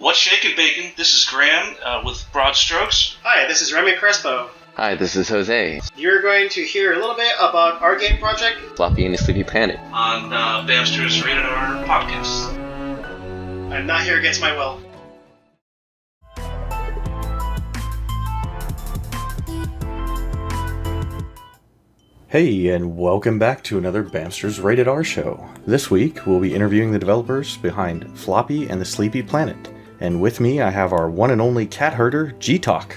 What's shaking, bacon? This is Graham with Broad Strokes. Hi, this is Remi Crespo. Hi, this is Jose. You're going to hear a little bit about our game project, Floppy and the Sleepy Planet. On Bamster's Rated R podcast. I'm not here against my will. Hey, and welcome back to another Bamster's Rated R show. This week, we'll be interviewing the developers behind Floppy and the Sleepy Planet. And with me, I have our one and only cat herder, G-Talk.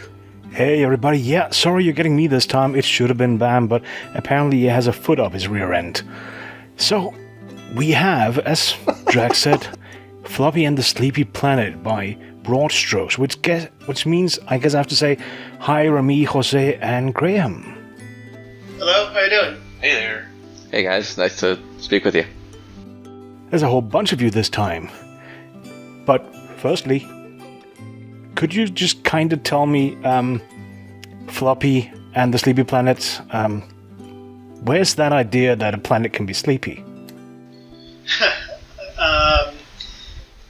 Hey everybody, yeah, sorry you're getting me this time. It should have been Bam, but apparently he has a foot up his rear end. So, we have, as Drag said, Floppy and the Sleepy Planet by Broad Strokes, which means, I guess I have to say, hi Remi, Jose, and Graham. Hello, how you doing? Hey there. Hey guys, nice to speak with you. There's a whole bunch of you this time. But, firstly, could you just kind of tell me, Floppy and the Sleepy Planet, where's that idea that a planet can be sleepy?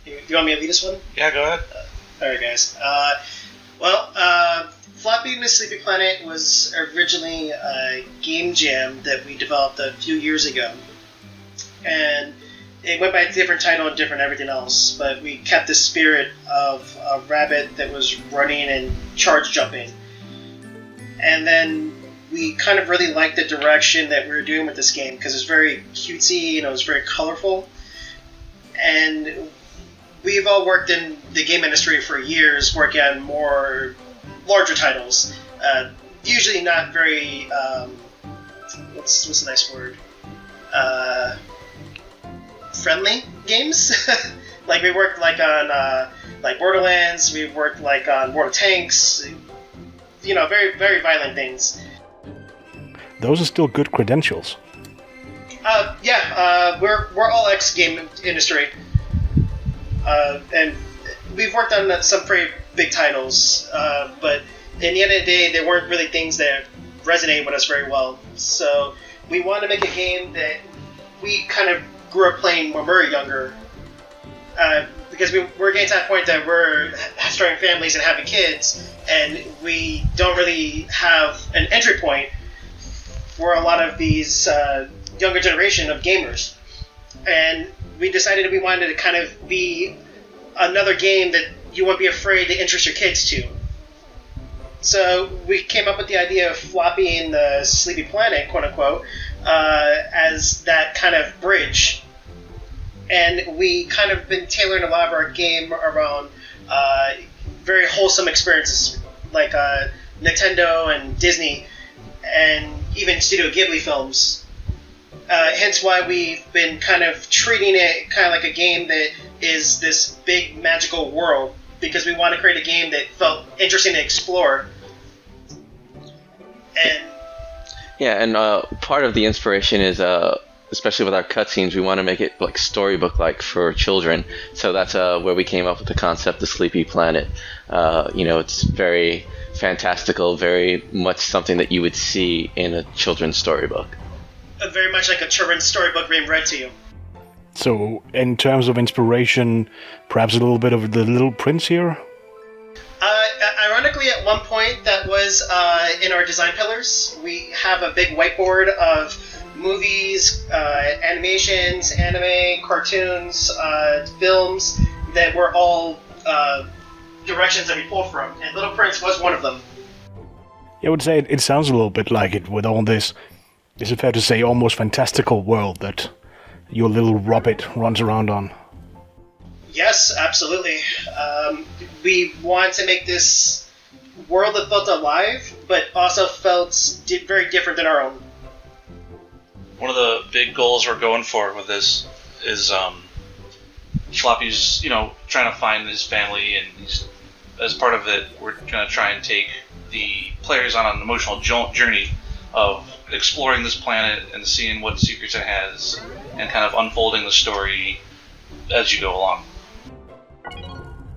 Do you want me to lead this one? Yeah, go ahead. Alright, guys. Floppy and the Sleepy Planet was originally a game jam that we developed a few years ago. And it went by a different title and different everything else, but we kept the spirit of a rabbit that was running and charge jumping. And then we kind of really liked the direction that we were doing with this game because it was very cutesy and it was very colorful. And we've all worked in the game industry for years, working on more larger titles. Usually not very, what's the nice word? Friendly games. Like we worked on like Borderlands, we worked on World of Tanks, very, very violent things. Those are still good credentials. We're all ex-game industry. And we've worked on some pretty big titles, but in the end of the day, they weren't really things that resonate with us very well. So we wanted to make a game that we kind of grew up playing when we were younger, because we're getting to that point that we're starting families and having kids, and we don't really have an entry point for a lot of these younger generation of gamers. And we decided that we wanted to kind of be another game that you won't be afraid to interest your kids to. So we came up with the idea of Floppy and the Sleepy Planet, quote unquote, as that kind of bridge. And we kind of been tailoring a lot of our game around very wholesome experiences, like Nintendo and Disney, and even Studio Ghibli films. Hence why we've been kind of treating it kind of like a game that is this big magical world, because we want to create a game that felt interesting to explore. And part of the inspiration is, especially with our cutscenes, we want to make it like storybook-like for children. So that's where we came up with the concept of Sleepy Planet. It's very fantastical, very much something that you would see in a children's storybook. Very much like a children's storybook being read to you. So, in terms of inspiration, perhaps a little bit of The Little Prince here? Ironically, at one point, that was in our design pillars. We have a big whiteboard of movies, animations, anime, cartoons, films that were all directions that we pulled from, and Little Prince was one of them. I would say it sounds a little bit like it with all this, is it fair to say, almost fantastical world that your little Robbit runs around on? Yes, absolutely. We wanted to make this world that felt alive, but also felt very different than our own. One of the big goals we're going for with this is Floppy's, trying to find his family, and as part of it, we're going to try and take the players on an emotional journey of exploring this planet and seeing what secrets it has, and kind of unfolding the story as you go along.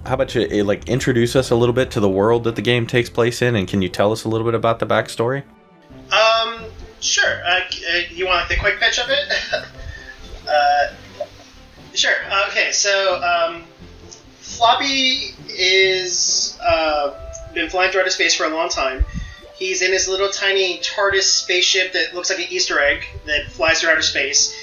How about you introduce us a little bit to the world that the game takes place in, and can you tell us a little bit about the backstory? Sure. You want the quick pitch of it? Sure. Okay, so Floppy is been flying through outer space for a long time. He's in his little tiny TARDIS spaceship that looks like an Easter egg that flies through outer space.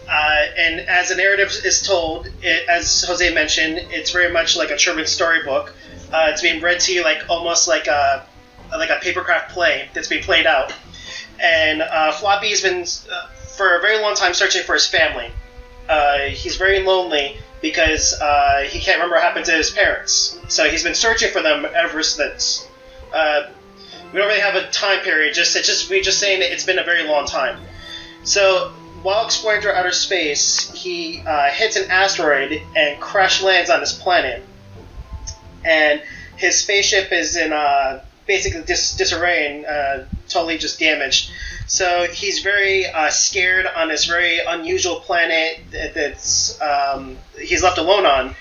And as the narrative is told, as Jose mentioned, it's very much like a Truman storybook. It's being read to you like almost like a papercraft play that's being played out. And Floppy's been for a very long time searching for his family. He's very lonely because he can't remember what happened to his parents. So he's been searching for them ever since. We don't really have a time period. We're just saying that it's been a very long time. So while exploring through outer space, he hits an asteroid and crash lands on this planet. And his spaceship is in basically disarray and totally just damaged. So he's very scared on this very unusual planet that's he's left alone on.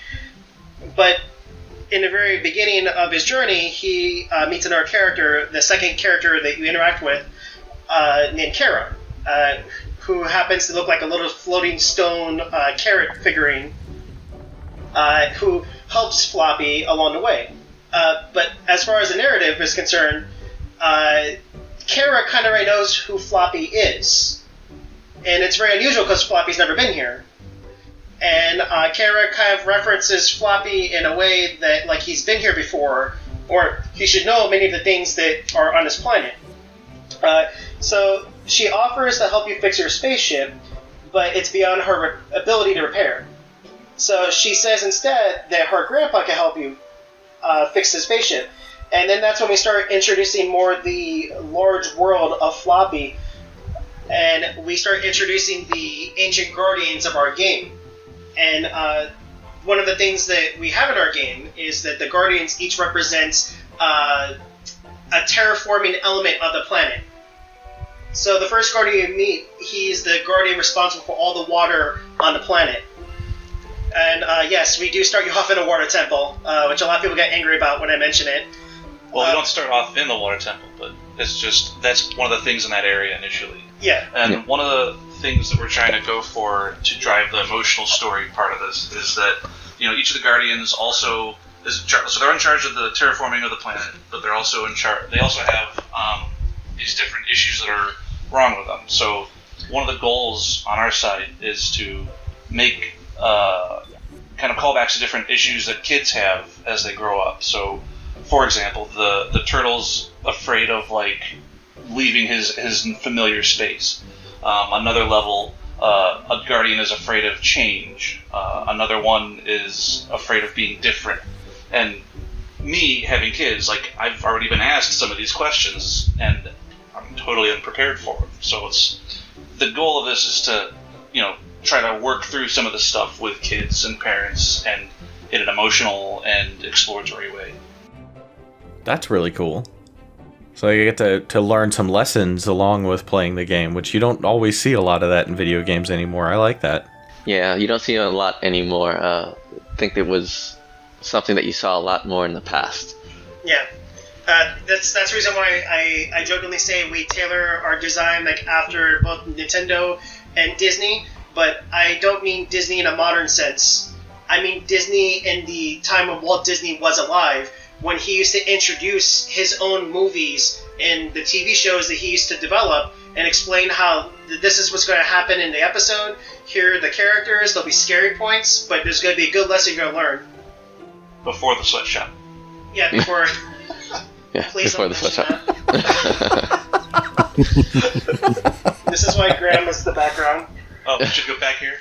But in the very beginning of his journey, he meets another character, the second character that you interact with, named Kara, who happens to look like a little floating stone carrot figurine, who helps Floppy along the way. But as far as the narrative is concerned, Kara kind of already knows who Floppy is. And it's very unusual because Floppy's never been here. And Kara kind of references Floppy in a way that, like, he's been here before, or he should know many of the things that are on this planet. So she offers to help you fix your spaceship, but it's beyond her ability to repair. So she says instead that her grandpa can help you fix the spaceship. And then that's when we start introducing more the large world of Floppy, and we start introducing the ancient guardians of our game. And one of the things that we have in our game is that the guardians each represents a terraforming element of the planet. So the first guardian you meet, he's the guardian responsible for all the water on the planet. And yes, we do start you off in a water temple, which a lot of people get angry about when I mention it. Well, we don't start off in the water temple, but it's just that's one of the things in that area initially. Yeah. And one of the things that we're trying to go for to drive the emotional story part of this is that each of the guardians also so they're in charge of the terraforming of the planet, but they're also in charge. They also have these different issues that are wrong with them. So one of the goals on our side is to make kind of callbacks to different issues that kids have as they grow up. So, for example, the turtle's afraid of leaving his familiar space. Another level, a guardian is afraid of change. Another one is afraid of being different. And me having kids, I've already been asked some of these questions, and I'm totally unprepared for them. So the goal of this is to, try to work through some of the stuff with kids and parents, and in an emotional and exploratory way. That's really cool. So you get to learn some lessons along with playing the game, which you don't always see a lot of that in video games anymore. I like that. Yeah, you don't see it a lot anymore. I think it was something that you saw a lot more in the past. Yeah. That's the reason why I jokingly say we tailor our design after both Nintendo and Disney, but I don't mean Disney in a modern sense. I mean Disney in the time when Walt Disney was alive, when he used to introduce his own movies in the TV shows that he used to develop and explain how this is what's going to happen in the episode. Here are the characters, there'll be scary points, but there's going to be a good lesson you're going to learn. Before the sweatshop. Yeah, before... Yeah, Please before the sweatshop. This is why Grandma's the background. Oh, we should go back here?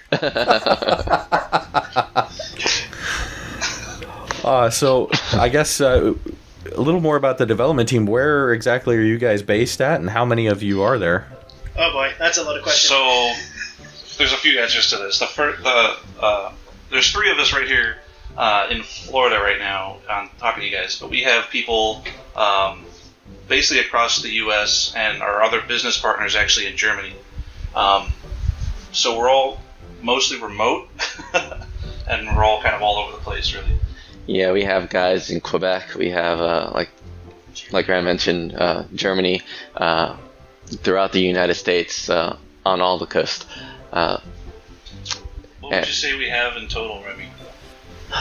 So I guess a little more about the development team. Where exactly are you guys based at, and how many of you are there? Oh boy, that's a loaded question. So there's a few answers to this. There's three of us right here in Florida right now talking to you guys, but we have people basically across the U.S. and our other business partners actually in Germany. So we're all mostly remote, and we're all kind of all over the place, really. Yeah, we have guys in Quebec. We have, like Graham mentioned, Germany, throughout the United States, on all the coast. What would you say we have in total, Remi?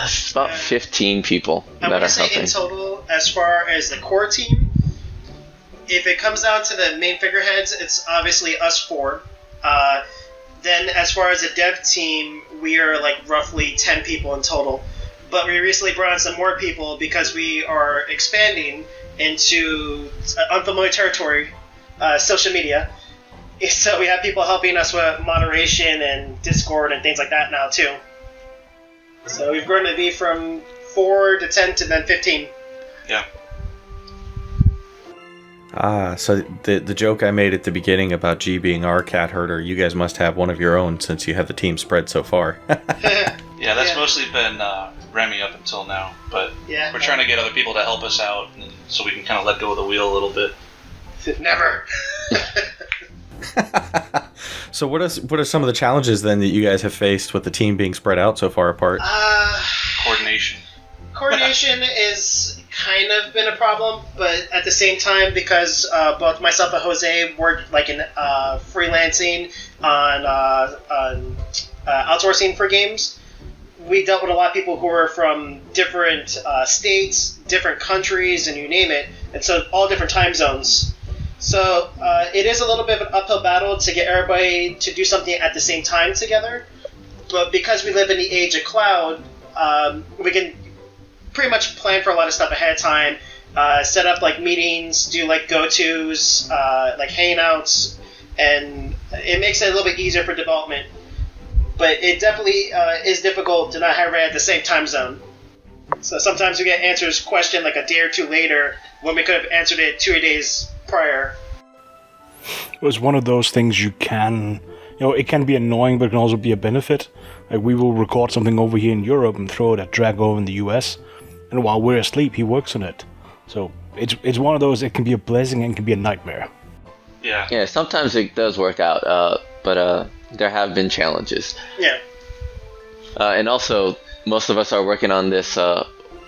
It's about 15 people I that want are to say helping. in total, as far as the core team, if it comes down to the main figureheads, it's obviously us 4. Then as far as the dev team, we are like roughly 10 people in total. But we recently brought on some more people because we are expanding into unfamiliar territory, social media. So we have people helping us with moderation and Discord and things like that now too. So we've grown to be from 4 to 10 to then 15. Yeah. So the joke I made at the beginning about G being our cat herder, you guys must have one of your own since you have the team spread so far. Yeah, that's mostly been Remi up until now, but we're trying to get other people to help us out, so we can kind of let go of the wheel a little bit. Never. So what are some of the challenges then that you guys have faced with the team being spread out so far apart? Coordination. Coordination is kind of been a problem, but at the same time, because both myself and Jose worked like in freelancing on outsourcing for games, we dealt with a lot of people who were from different states, different countries, and you name it, and so all different time zones. So it is a little bit of an uphill battle to get everybody to do something at the same time together, but because we live in the age of cloud, we can pretty much plan for a lot of stuff ahead of time, set up like meetings, do like go-tos, like hangouts, and it makes it a little bit easier for development. But it definitely is difficult to not have everybody at the same time zone. So sometimes we get answers questioned like a day or two later when we could have answered it 2 days prior. It was one of those things it can be annoying, but it can also be a benefit. Like we will record something over here in Europe and throw it at Drag over in the US, and while we're asleep, he works on it. So it's one of those. It can be a blessing and it can be a nightmare. Yeah. Yeah, sometimes it does work out, but there have been challenges. Yeah. And also, most of us are working on this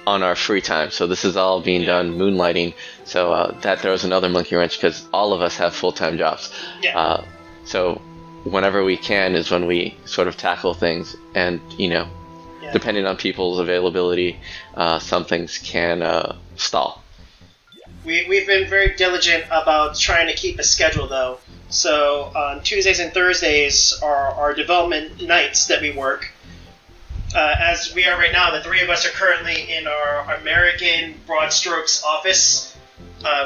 on our free time, so this is all being done moonlighting. So that throws another monkey wrench because all of us have full-time jobs. Yeah. So whenever we can is when we sort of tackle things, and depending on people's availability, some things can stall. We've been very diligent about trying to keep a schedule, though. So on Tuesdays and Thursdays are our development nights that we work. As we are right now, the 3 of us are currently in our American Broad Strokes office,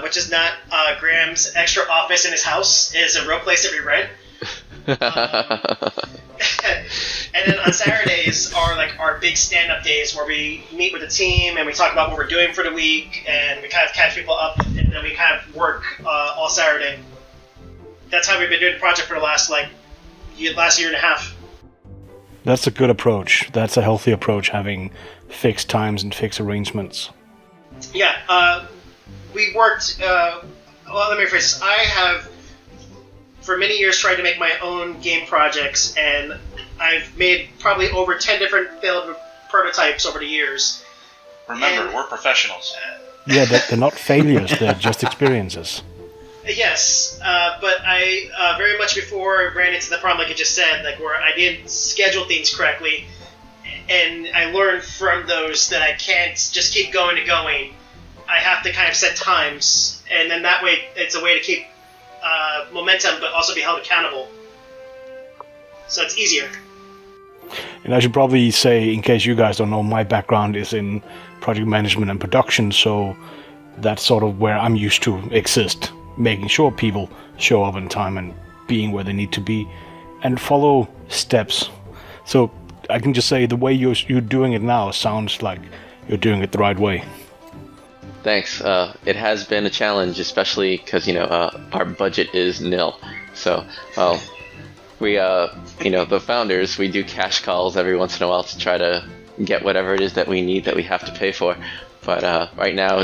which is not Graham's extra office in his house. It is a real place that we rent. And then on Saturdays are like our big stand-up days where we meet with the team and we talk about what we're doing for the week, and we kind of catch people up, and then we kind of work all Saturday. That's how we've been doing the project for the last year and a half. That's a good approach. That's a healthy approach, having fixed times and fixed arrangements. Yeah, we worked. Well, let me rephrase this. I have, for many years, tried to make my own game projects, and I've made probably over 10 different failed prototypes over the years. Remember, we're professionals. Yeah, they're not failures, they're just experiences. Yes, but I very much before ran into the problem, like you just said, like where I didn't schedule things correctly, and I learned from those that I can't just keep going and going. I have to kind of set times, and then that way it's a way to keep momentum, but also be held accountable. So it's easier. And I should probably say, in case you guys don't know, my background is in project management and production, so that's sort of where I'm used to exist. Making sure people show up on time and being where they need to be and follow steps. So I can just say the way you're doing it now sounds like you're doing it the right way. Thanks. It has been a challenge, especially because our budget is nil. So, we the founders, we do cash calls every once in a while to try to get whatever it is that we need that we have to pay for. But right now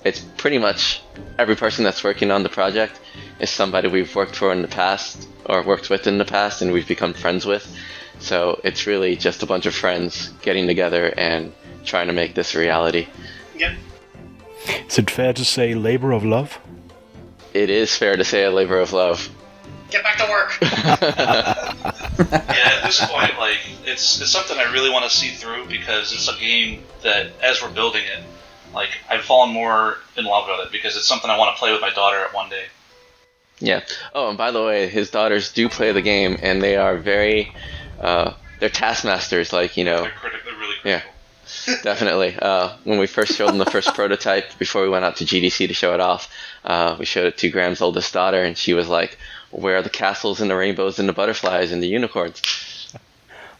it's pretty much every person that's working on the project is somebody we've worked for in the past or worked with in the past and we've become friends with. So it's really just a bunch of friends getting together and trying to make this a reality. Yep. Is it fair to say labor of love? It is fair to say a labor of love. Get back to work. Yeah, at this point, like it's something I really want to see through because it's a game that, as we're building it, like I've fallen more in love with it because it's something I want to play with my daughter at one day. Yeah. Oh, and by the way, his daughters do play the game, and they are very, they're taskmasters. Like They're really critical. Yeah. Definitely. When we first showed them the first prototype, before we went out to GDC to show it off, we showed it to Graham's oldest daughter, and she was like, "Where are the castles and the rainbows and the butterflies and the unicorns?"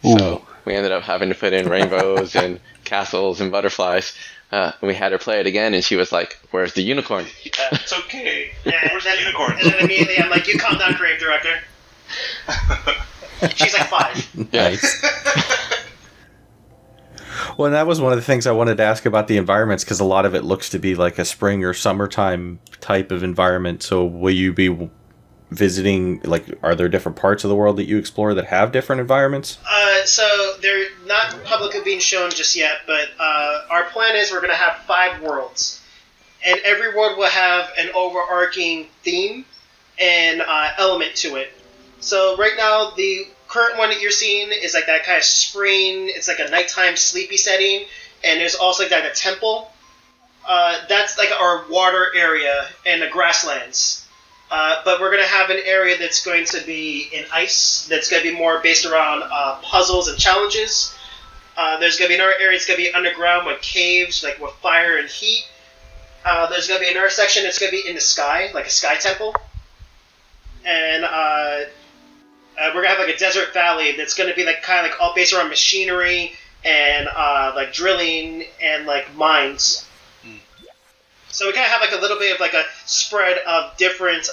Ooh. So we ended up having to put in rainbows and castles and butterflies. And we had her play it again, and she was like, "Where's the unicorn?" Yeah, it's okay. Yeah, Where's the unicorn? And then immediately I'm like, you calm down, creative director. She's like 5. Nice. Well, and that was one of the things I wanted to ask about the environments, because a lot of it looks to be like a spring or summertime type of environment. So will you be visiting, like, are there different parts of the world that you explore that have different environments? So they're not publicly being shown just yet, but our plan is we're going to have 5 worlds. And every world will have an overarching theme and element to it. So right now, the current one that you're seeing is like that kind of spring. It's like a nighttime sleepy setting, and there's also like a temple. That's like our water area and the grasslands. But we're going to have an area that's going to be in ice. That's going to be more based around puzzles and challenges. There's going to be another area that's going to be underground with caves, like with fire and heat. There's going to be another section that's going to be in the sky, like a sky temple. And we're gonna have like a desert valley that's gonna be like kind of like all based around machinery and like drilling and like mines. So we kind of have like a little bit of like a spread of different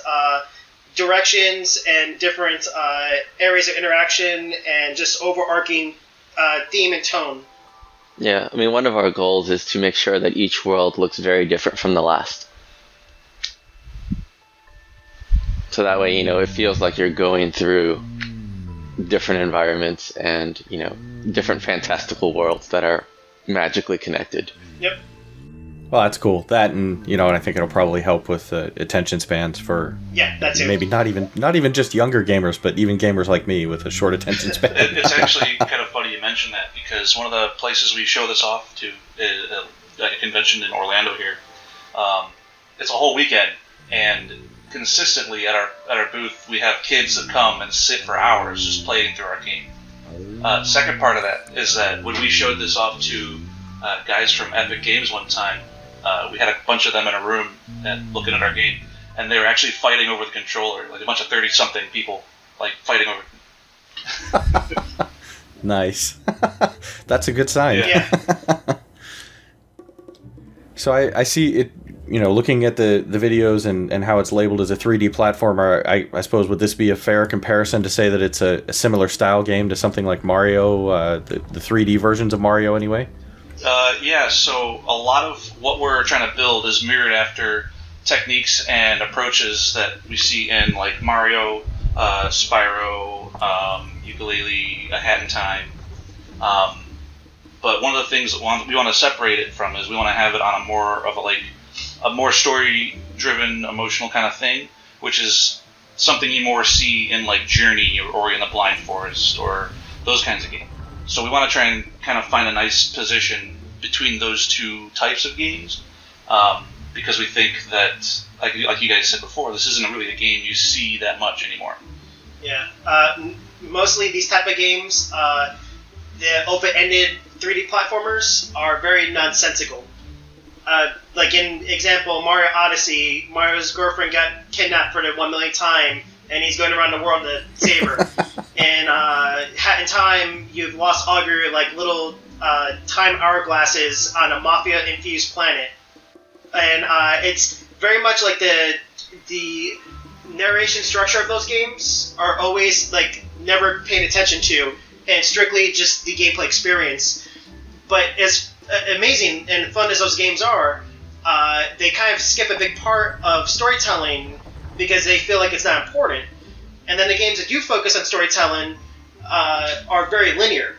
directions and different areas of interaction and just overarching theme and tone. Yeah, I mean, one of our goals is to make sure that each world looks very different from the last. So that way, it feels like you're going through different environments and, different fantastical worlds that are magically connected. Yep. Well, that's cool. That and and I think it'll probably help with attention spans for that's it. Maybe not even just younger gamers, but even gamers like me with a short attention span. It's actually kind of funny you mention that because one of the places we show this off to is like a convention in Orlando here. It's a whole weekend, and consistently at our booth we have kids that come and sit for hours just playing through our game. Second part of that is that when we showed this off to guys from Epic Games one time, we had a bunch of them in a room and looking at our game, and they were actually fighting over the controller, like a bunch of 30-something people, like fighting over. Nice. That's a good sign. Yeah. So I see it, looking at the videos and how it's labeled as a 3D platformer, I suppose, would this be a fair comparison to say that it's a similar style game to something like Mario, the 3D versions of Mario anyway? Yeah, so a lot of what we're trying to build is mirrored after techniques and approaches that we see in like Mario, Spyro, Ukulele, A Hat in Time. But one of the things that we want to separate it from is we want to have it on a more story-driven, emotional kind of thing, which is something you more see in like Journey or in the Blind Forest or those kinds of games. So we want to try and kind of find a nice position between those two types of games, because we think that, like you guys said before, this isn't really a game you see that much anymore. Yeah. Mostly these type of games, the open-ended 3D platformers are very nonsensical. Like in example, Mario Odyssey, Mario's girlfriend got kidnapped for the 1 millionth time, and he's going around the world to save her. And Hat in Time, you've lost all of your like little time hourglasses on a mafia-infused planet, and it's very much like the narration structure of those games are always like never paid attention to, and strictly just the gameplay experience. But as amazing and fun as those games are, they kind of skip a big part of storytelling because they feel like it's not important. And then the games that do focus on storytelling are very linear.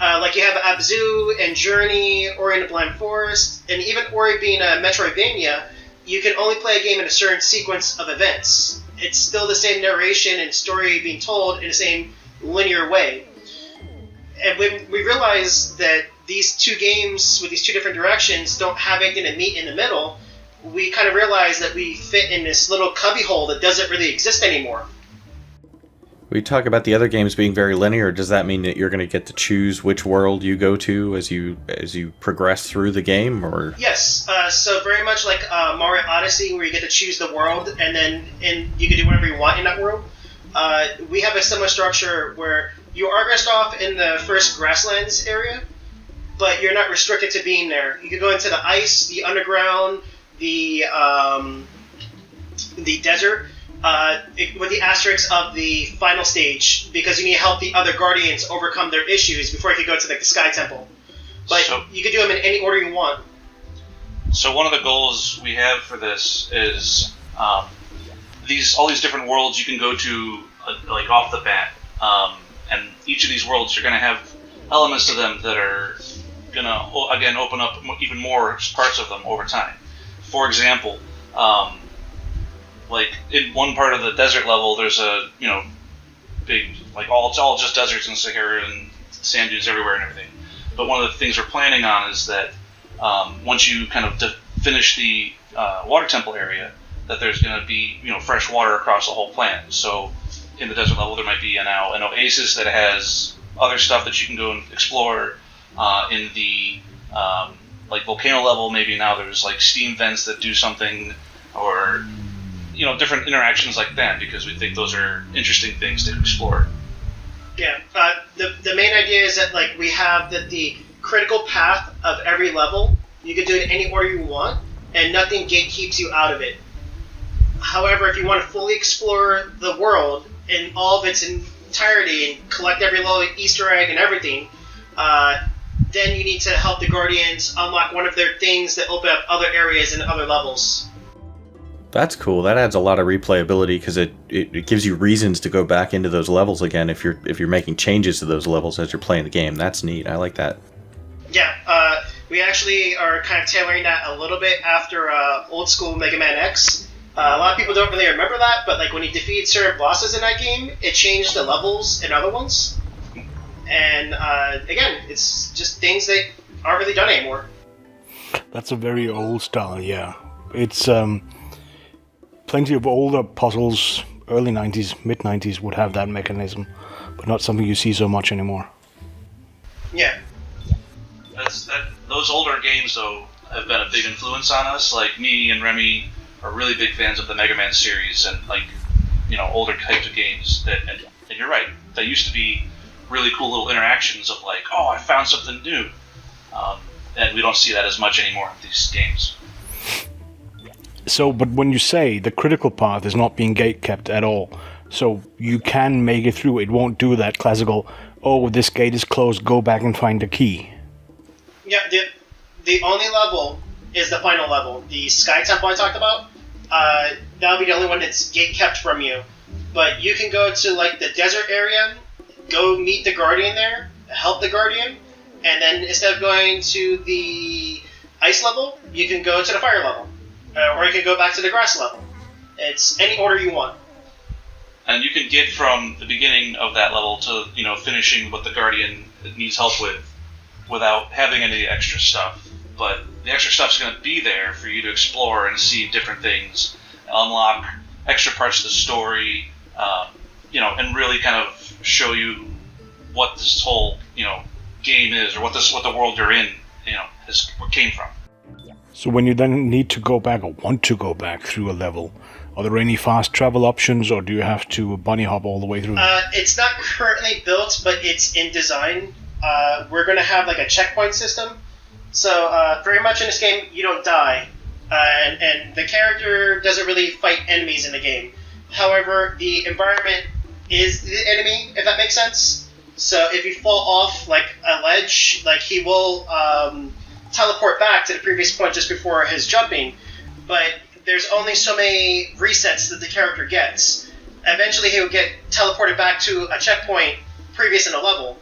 Like you have Abzu and Journey, Ori and the Blind Forest, and even Ori being a Metroidvania, you can only play a game in a certain sequence of events. It's still the same narration and story being told in the same linear way. And when we realized that these two games with these two different directions don't have anything to meet in the middle, we kind of realized that we fit in this little cubbyhole that doesn't really exist anymore. We talk about the other games being very linear. Does that mean that you're going to get to choose which world you go to as you progress through the game, or? Yes. So very much like Mario Odyssey, where you get to choose the world, and you can do whatever you want in that world. We have a similar structure where you are going to start off in the first grasslands area, but you're not restricted to being there. You can go into the ice, the underground, the desert. With the asterisk of the final stage, because you need to help the other Guardians overcome their issues before you can go to the Sky Temple. But you can do them in any order you want. So one of the goals we have for this is all these different worlds you can go to like off the bat, and each of these worlds are going to have elements to them that are going to again open up even more parts of them over time. For example. Like in one part of the desert level, there's a big it's all just deserts and Sahara and sand dunes everywhere and everything. But one of the things we're planning on is that once you kind of finish the water temple area, that there's going to be fresh water across the whole planet. So in the desert level, there might be now an oasis that has other stuff that you can go and explore. In the volcano level, maybe now there's like steam vents that do something, or different interactions like that, because we think those are interesting things to explore. Yeah, the main idea is that we have the critical path of every level. You can do it in any order you want, and nothing gatekeeps you out of it. However, if you want to fully explore the world in all of its entirety and collect every little Easter egg and everything, then you need to help the Guardians unlock one of their things that open up other areas and other levels. That's cool. That adds a lot of replayability because it gives you reasons to go back into those levels again if you're making changes to those levels as you're playing the game. That's neat. I like that. Yeah, we actually are kind of tailoring that a little bit after old school Mega Man X. A lot of people don't really remember that, but when you defeat certain bosses in that game, it changed the levels in other ones. And again, it's just things that aren't really done anymore. That's a very old style, yeah. It's plenty of older puzzles, early 90s, mid 90s would have that mechanism, but not something you see so much anymore. Yeah. Those older games, though, have been a big influence on us. Like, me and Remi are really big fans of the Mega Man series and, older types of games. And you're right, they used to be really cool little interactions of I found something new. And we don't see that as much anymore in these games. So, but when you say the critical path is not being gate-kept at all, so you can make it through, it won't do that classical, this gate is closed, go back and find the key. Yeah, the only level is the final level. The Sky Temple I talked about, that'll be the only one that's gate-kept from you. But you can go to, the desert area, go meet the Guardian there, help the Guardian, and then instead of going to the ice level, you can go to the fire level. Or you can go back to the grass level. It's any order you want. And you can get from the beginning of that level to, finishing what the Guardian needs help with without having any extra stuff. But the extra stuff's going to be there for you to explore and see different things, unlock extra parts of the story, and really kind of show you what this whole, game is, or what the world you're in, came from. So when you then need to go back or want to go back through a level, are there any fast travel options, or do you have to bunny hop all the way through? It's not currently built, but it's in design. We're going to have a checkpoint system. So very much in this game, you don't die. And the character doesn't really fight enemies in the game. However, the environment is the enemy, if that makes sense. So if you fall off a ledge, he will teleport back to the previous point just before his jumping, but there's only so many resets that the character gets. Eventually he will get teleported back to a checkpoint previous in the level.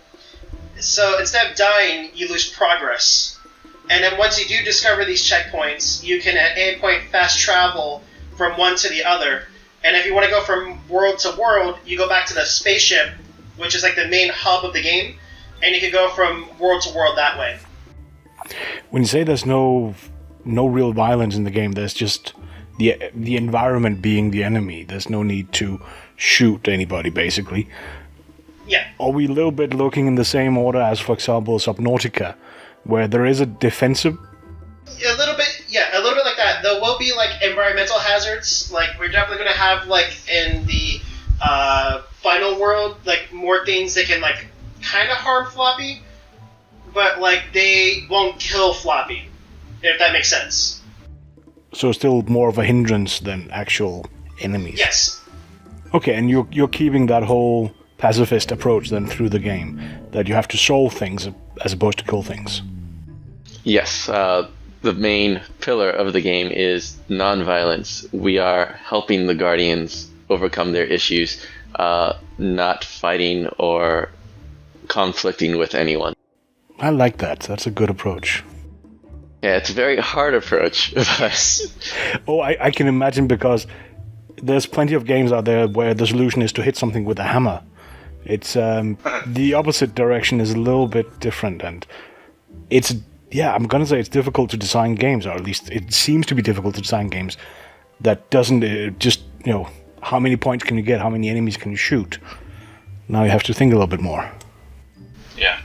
So instead of dying, you lose progress. And then once you do discover these checkpoints, you can at any point fast travel from one to the other. And if you want to go from world to world, you go back to the spaceship which is like the main hub of the game, and you can go from world to world that way. When you say there's no real violence in the game, there's just the environment being the enemy. There's no need to shoot anybody, basically. Yeah. Are we a little bit looking in the same order as, for example, Subnautica, where there is a defensive? A little bit like that. There will be like environmental hazards. Like we're definitely going to have like in the final world, like more things that can like kind of harm Floppy, but like they won't kill Floppy, if that makes sense. So still more of a hindrance than actual enemies. Yes. Okay, and you're keeping that whole pacifist approach then through the game, that you have to solve things as opposed to kill things. Yes, the main pillar of the game is non-violence. We are helping the Guardians overcome their issues, not fighting or conflicting with anyone. I like that. That's a good approach. Yeah, it's a very hard approach. Oh, I can imagine, because there's plenty of games out there where the solution is to hit something with a hammer. It's the opposite direction is a little bit different, and it's, yeah, I'm gonna say it's difficult to design games, or at least it seems to be difficult to design games that doesn't just, how many points can you get, how many enemies can you shoot. Now you have to think a little bit more. Yeah.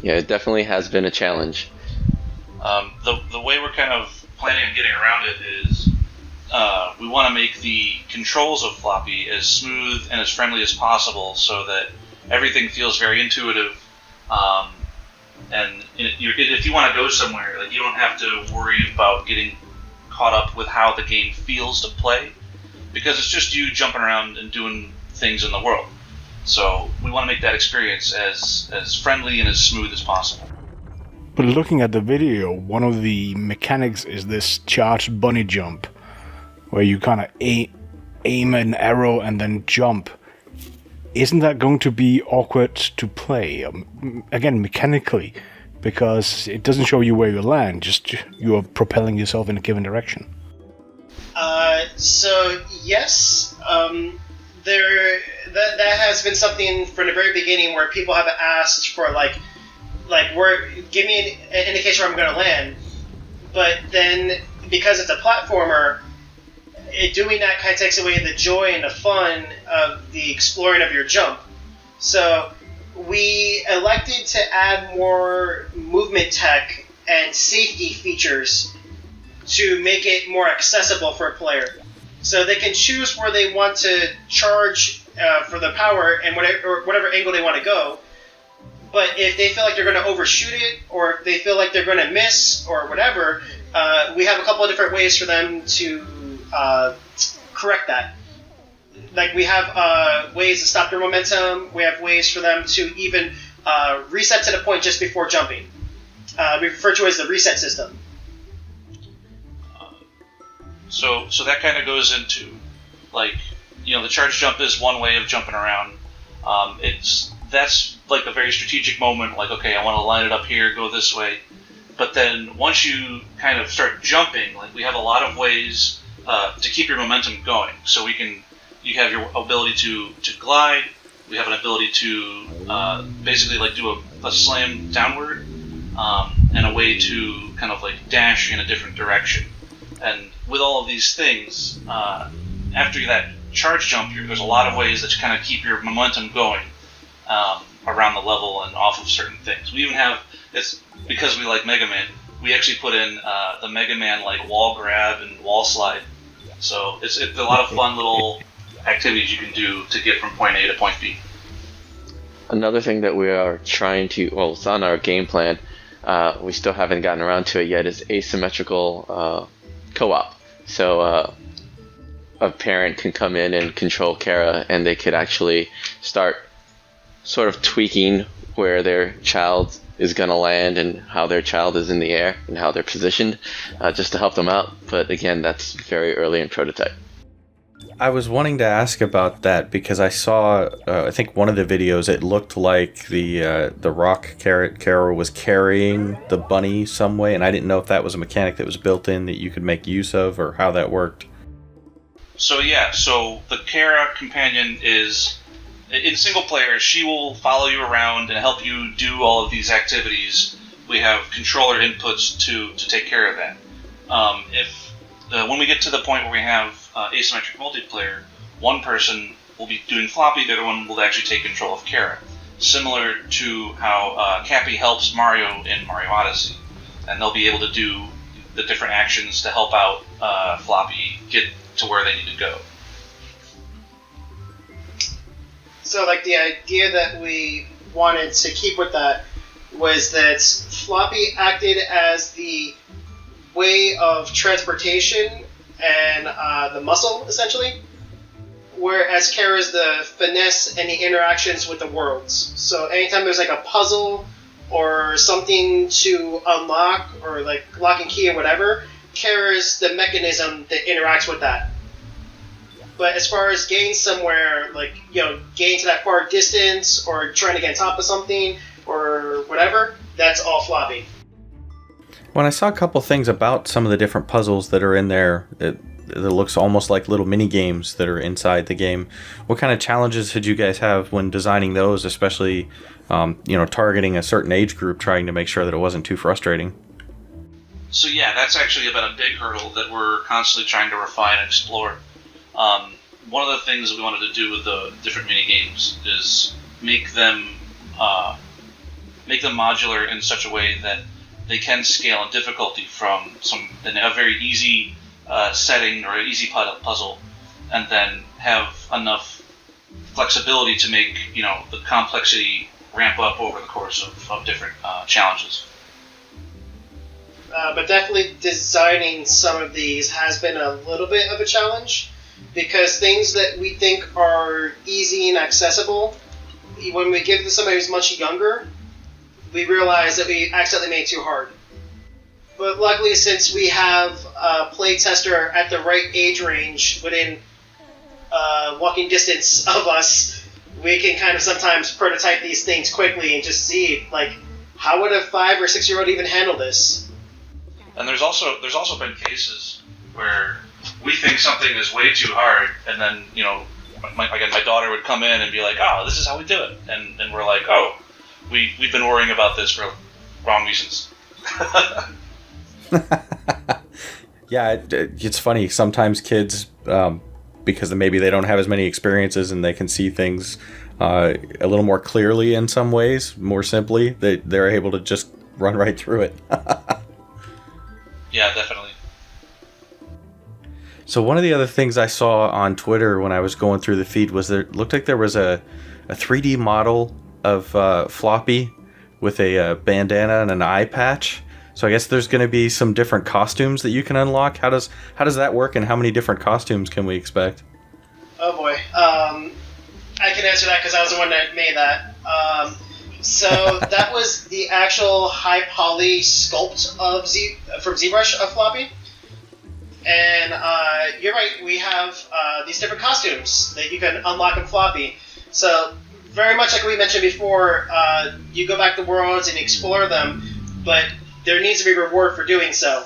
Yeah, it definitely has been a challenge. The way we're kind of planning on getting around it is we want to make the controls of Floppy as smooth and as friendly as possible, so that everything feels very intuitive. And if you want to go somewhere, like, you don't have to worry about getting caught up with how the game feels to play, because it's just you jumping around and doing things in the world. So we want to make that experience as friendly and as smooth as possible. But looking at the video, one of the mechanics is this charged bunny jump, where you kind of aim an arrow and then jump. Isn't that going to be awkward to play? Again, mechanically, because it doesn't show you where you land, just you are propelling yourself in a given direction. So yes, that has been something from the very beginning where people have asked for give me an indication where I'm going to land. But then, because it's a platformer, doing that kind of takes away the joy and the fun of the exploring of your jump. So we elected to add more movement tech and safety features to make it more accessible for a player. So they can choose where they want to charge for the power and whatever angle they want to go. But if they feel like they're going to overshoot it, or if they feel like they're going to miss, or whatever, we have a couple of different ways for them to correct that. Like, we have ways to stop their momentum. We have ways for them to even reset to the point just before jumping. We refer to it as the reset system. So that kind of goes into, the charge jump is one way of jumping around. That's like a very strategic moment, like, okay, I want to line it up here, go this way. But then once you kind of start jumping, like, we have a lot of ways to keep your momentum going. So you have your ability to glide, we have an ability to basically do a slam downward, and a way to kind of dash in a different direction. And with all of these things, after that charge jump, there's a lot of ways that you kind of keep your momentum going around the level and off of certain things. We even have, it's because we like Mega Man, we actually put in the Mega Man wall grab and wall slide. So it's a lot of fun little activities you can do to get from point A to point B. Another thing that we are trying to, it's on our game plan, we still haven't gotten around to it yet, is asymmetrical co-op. So a parent can come in and control Kara, and they could actually start sort of tweaking where their child is going to land and how their child is in the air and how they're positioned, just to help them out. But again, that's very early in prototype. I was wanting to ask about that because I saw, I think one of the videos, it looked like the rock Kara was carrying the bunny some way, and I didn't know if that was a mechanic that was built in that you could make use of, or how that worked. So the Kara companion is in single player, she will follow you around and help you do all of these activities. We have controller inputs to take care of that. When we get to the point where we have asymmetric multiplayer, one person will be doing Floppy, the other one will actually take control of Kara. Similar to how Cappy helps Mario in Mario Odyssey. And they'll be able to do the different actions to help out Floppy get to where they need to go. So, like, the idea that we wanted to keep with that was that Floppy acted as the way of transportation and the muscle, essentially, whereas Kara's the finesse and the interactions with the worlds. So anytime there's like a puzzle or something to unlock or like lock and key or whatever, Kara's the mechanism that interacts with that. But as far as getting somewhere, like, getting to that far distance or trying to get on top of something or whatever, that's all Floppy. When I saw a couple things about some of the different puzzles that are in there, it looks almost like little mini games that are inside the game. What kind of challenges did you guys have when designing those, especially, targeting a certain age group, trying to make sure that it wasn't too frustrating? So yeah, that's actually been a big hurdle that we're constantly trying to refine and explore. One of the things that we wanted to do with the different mini games is make them modular in such a way that they can scale in difficulty from a very easy setting or an easy puzzle, and then have enough flexibility to make the complexity ramp up over the course of different challenges. But definitely designing some of these has been a little bit of a challenge, because things that we think are easy and accessible, when we give it to somebody who's much younger, we realize that we accidentally made it too hard. But luckily, since we have a playtester at the right age range within walking distance of us, we can kind of sometimes prototype these things quickly and just see, like, how would a 5 or 6 year old even handle this? And there's also been cases where we think something is way too hard, and then my daughter would come in and be like, "Oh, this is how we do it," and we're like, "Oh, we've been worrying about this for wrong reasons." Yeah, it's funny. Sometimes kids, because maybe they don't have as many experiences and they can see things a little more clearly in some ways, more simply, they're able to just run right through it. Yeah, definitely. So one of the other things I saw on Twitter when I was going through the feed was it looked like there was a 3D model of Floppy with a bandana and an eye patch. So I guess there's going to be some different costumes that you can unlock. How does that work, and how many different costumes can we expect? Oh boy, I can answer that because I was the one that made that. So that was the actual high poly sculpt from ZBrush of Floppy. And you're right, we have these different costumes that you can unlock in Floppy. So very much like we mentioned before, you go back to worlds and explore them, but there needs to be reward for doing so.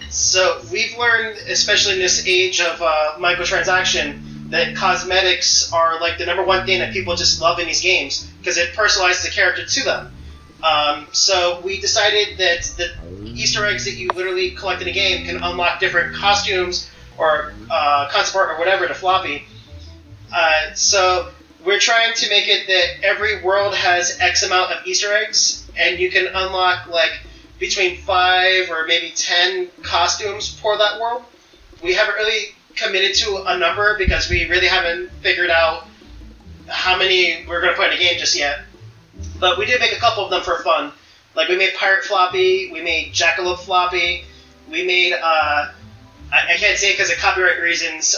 So we've learned, especially in this age of microtransaction, that cosmetics are like the number one thing that people just love in these games because it personalizes the character to them. So we decided that the Easter eggs that you literally collect in a game can unlock different costumes or concept art or whatever to Floppy. So we're trying to make it that every world has X amount of Easter eggs, and you can unlock like between 5 or maybe 10 costumes for that world. We haven't really committed to a number because we really haven't figured out how many we're going to put in a game just yet. But we did make a couple of them for fun. Like we made Pirate Floppy, we made Jackalope Floppy, we made, I can't say it because of copyright reasons,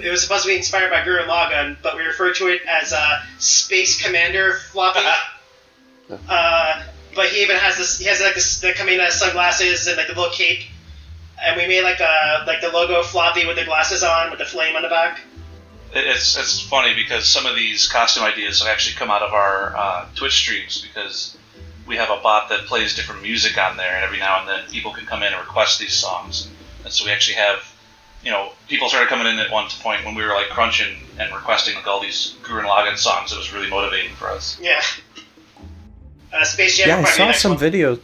it was supposed to be inspired by Gurren Lagann, but we refer to it as Space Commander Floppy. But he even has this, he has like the Kamina sunglasses and like the little cape. And we made like the logo Floppy with the glasses on, with the flame on the back. It's funny because some of these costume ideas have actually come out of our Twitch streams, because we have a bot that plays different music on there, and every now and then people can come in and request these songs. And so we actually have people started coming in at one point when we were like crunching and requesting like all these Gurren Lagann songs. It was really motivating for us. Yeah. Space Jam. Yeah, I saw some videos.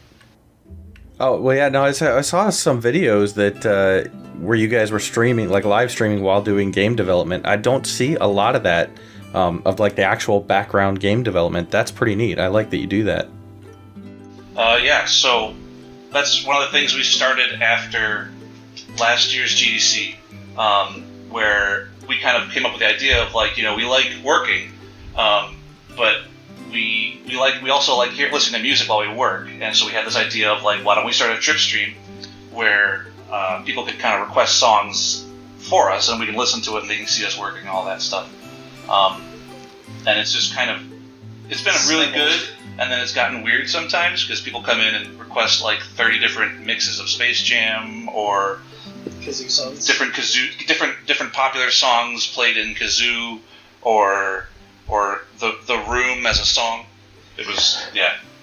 Oh well, yeah. No, I saw some videos that where you guys were streaming, like live streaming while doing game development. I don't see a lot of that of like the actual background game development. That's pretty neat. I like that you do that. Yeah. So that's one of the things we started after last year's GDC, where we kind of came up with the idea of like, we like working, but we also like listening to music while we work, and so we had this idea of like, why don't we start a drip stream where people could kind of request songs for us, and we can listen to it, and they can see us working and all that stuff. And it's just it's been really good, and then it's gotten weird sometimes because people come in and request like 30 different mixes of Space Jam or kazoo songs, different popular songs played in kazoo, or the Room as a song. It was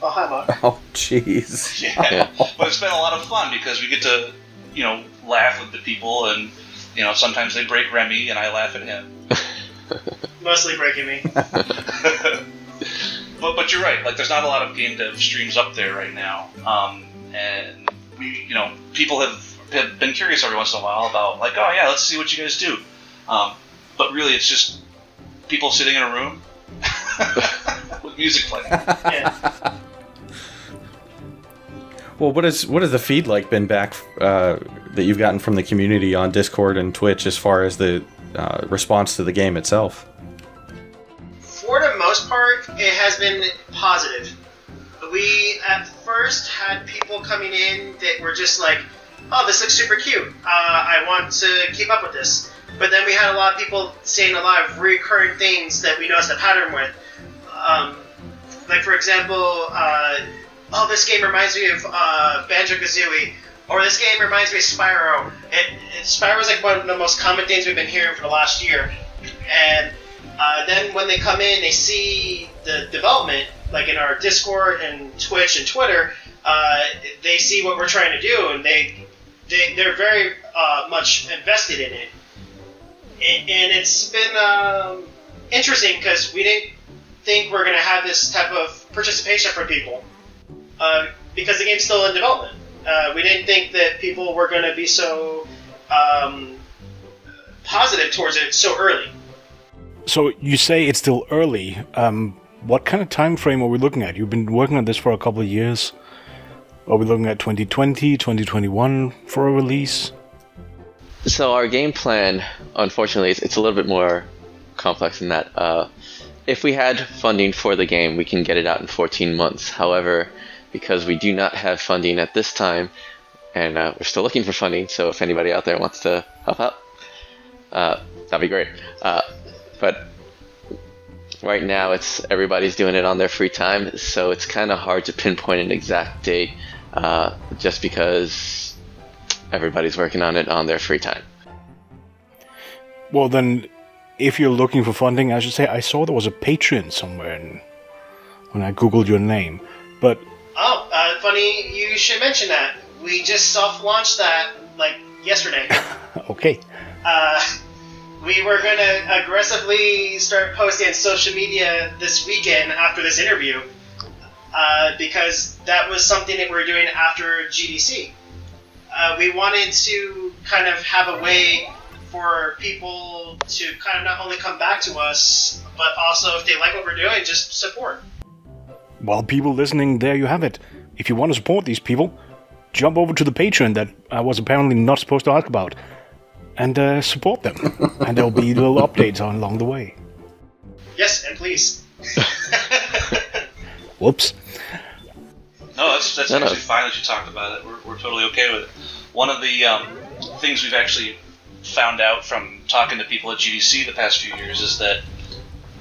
Oh, hi, Mark. Oh, jeez. Yeah, but it's been a lot of fun because we get to laugh with the people, and sometimes they break Remi and I laugh at him. Mostly breaking me. But you're right. Like, there's not a lot of game dev streams up there right now, and we people have been curious every once in a while about like, oh yeah, let's see what you guys do. But really, it's just people sitting in a room with music playing. Yeah. Well, what has the feed like been back that you've gotten from the community on Discord and Twitch as far as the response to the game itself? For the most part, it has been positive. We at first had people coming in that were just like, oh, this looks super cute. I want to keep up with this. But then we had a lot of people saying a lot of recurring things that we noticed a pattern with. Like, for example, oh, this game reminds me of Banjo-Kazooie, or this game reminds me of Spyro. Spyro is like one of the most common things we've been hearing for the last year. And then when they come in, they see the development, like in our Discord and Twitch and Twitter, they see what we're trying to do, and they're very much invested in it. And it's been interesting because we didn't think we're going to have this type of participation from people because the game's still in development. We didn't think that people were going to be so positive towards it so early. So you say it's still early. What kind of time frame are we looking at? You've been working on this for a couple of years. Are we looking at 2020, 2021 for a release? So our game plan, unfortunately, it's a little bit more complex than that. If we had funding for the game, we can get it out in 14 months. However, because we do not have funding at this time, and we're still looking for funding, so if anybody out there wants to help out, that'd be great. But right now, everybody's doing it on their free time, so it's kind of hard to pinpoint an exact date, just because everybody's working on it on their free time. Well, then, if you're looking for funding, I should say I saw there was a Patreon somewhere when I googled your name. But funny you should mention that. We just soft-launched that like yesterday. Okay. We were going to aggressively start posting on social media this weekend after this interview because that was something that we were doing after GDC. We wanted to kind of have a way for people to kind of not only come back to us, but also if they like what we're doing, just support. Well, people listening, there you have it. If you want to support these people, jump over to the Patreon that I was apparently not supposed to ask about, and support them. And there'll be little updates along the way. Yes, and please. Whoops. No, that's actually fine that you talked about it. We're totally okay with it. One of the things we've actually found out from talking to people at GDC the past few years is that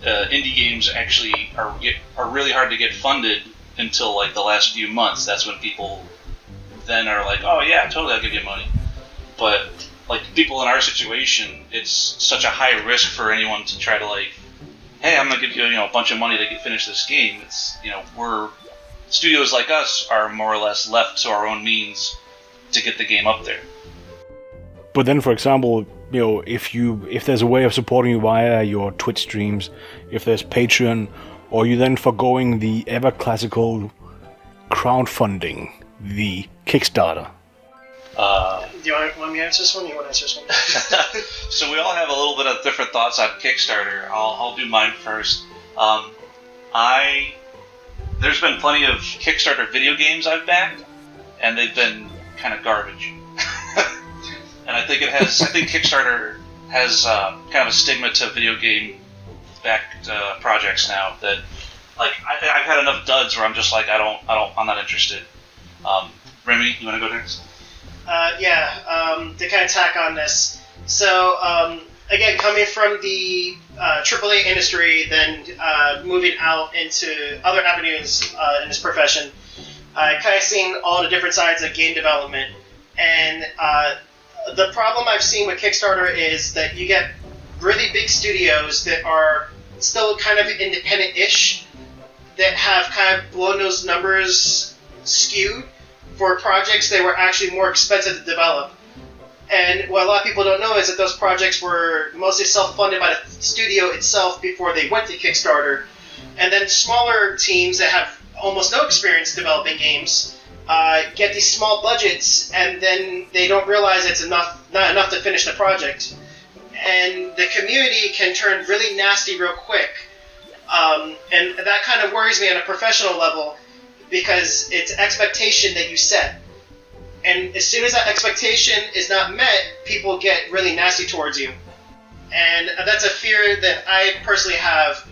indie games actually are really hard to get funded until like the last few months. That's when people then are like, oh yeah, totally, I'll give you money. But like people in our situation, it's such a high risk for anyone to try to like, hey, I'm gonna give you a bunch of money to finish this game. It's studios like us are more or less left to our own means to get the game up there. But then, for example, if there's a way of supporting you via your Twitch streams, if there's Patreon, or you then foregoing the ever classical crowdfunding, the Kickstarter. Do you want me to answer this one? Or you want to answer this one? So we all have a little bit of different thoughts on Kickstarter. I'll do mine first. There's been plenty of Kickstarter video games I've backed, and they've been kind of garbage. And I think Kickstarter has kind of a stigma to video game backed projects now that, like, I've had enough duds where I'm just like, I'm not interested. Remi, you want to go next? To kind of tack on this. So, again, coming from the AAA industry, then moving out into other avenues in this profession, I kind of seen all the different sides of game development. And the problem I've seen with Kickstarter is that you get really big studios that are still kind of independent-ish, that have kind of blown those numbers skewed for projects that were actually more expensive to develop. And what a lot of people don't know is that those projects were mostly self-funded by the studio itself before they went to Kickstarter. And then smaller teams that have almost no experience developing games get these small budgets, and then they don't realize it's not enough to finish the project. And the community can turn really nasty real quick. And that kind of worries me on a professional level, because it's expectation that you set. And as soon as that expectation is not met, people get really nasty towards you. And that's a fear that I personally have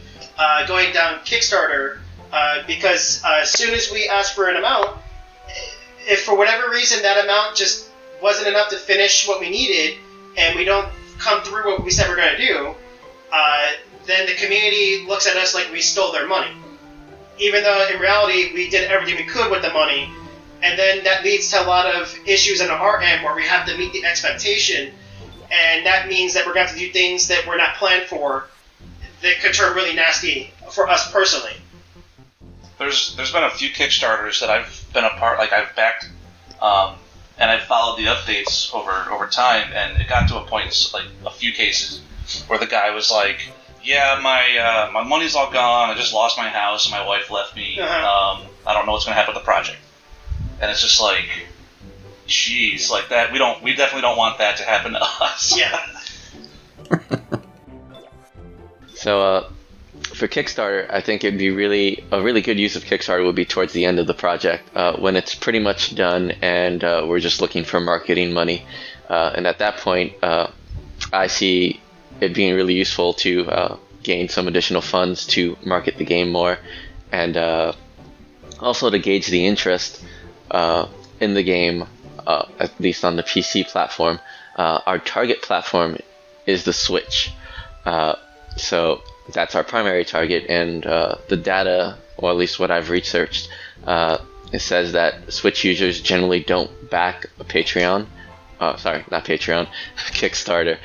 going down Kickstarter, because as soon as we ask for an amount, if for whatever reason that amount just wasn't enough to finish what we needed, and we don't come through what we said we're going to do, then the community looks at us like we stole their money. Even though in reality we did everything we could with the money, and then that leads to a lot of issues on our end where we have to meet the expectation, and that means that we're going to have to do things that we're not planned for that could turn really nasty for us personally. There's been a few Kickstarters that I've been a part, like I've backed, and I've followed the updates over time, and it got to a point, like a few cases, where the guy was like, yeah, my money's all gone, I just lost my house, and my wife left me, I don't know what's going to happen with the project. And it's just like, geez, like that, we definitely don't want that to happen to us. Yeah. So, for Kickstarter, I think it'd be a really good use of Kickstarter would be towards the end of the project, when it's pretty much done and we're just looking for marketing money. And at that point, I see it being really useful to gain some additional funds to market the game more, and also to gauge the interest in the game, at least on the PC platform. Our target platform is the Switch. So that's our primary target, and the data, or at least what I've researched, it says that Switch users generally don't back a Patreon. Sorry, not Patreon, Kickstarter.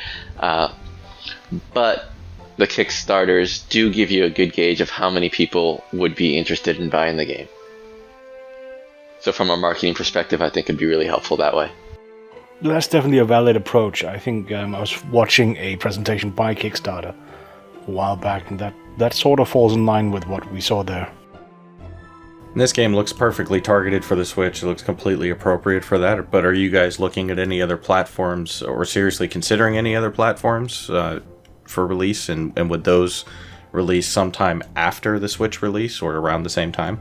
But the Kickstarters do give you a good gauge of how many people would be interested in buying the game. So from a marketing perspective, I think it'd be really helpful that way. That's definitely a valid approach. I think I was watching a presentation by Kickstarter a while back, and that sort of falls in line with what we saw there. This game looks perfectly targeted for the Switch. It looks completely appropriate for that. But are you guys looking at any other platforms, or seriously considering any other platforms for release? And would those release sometime after the Switch release, or around the same time?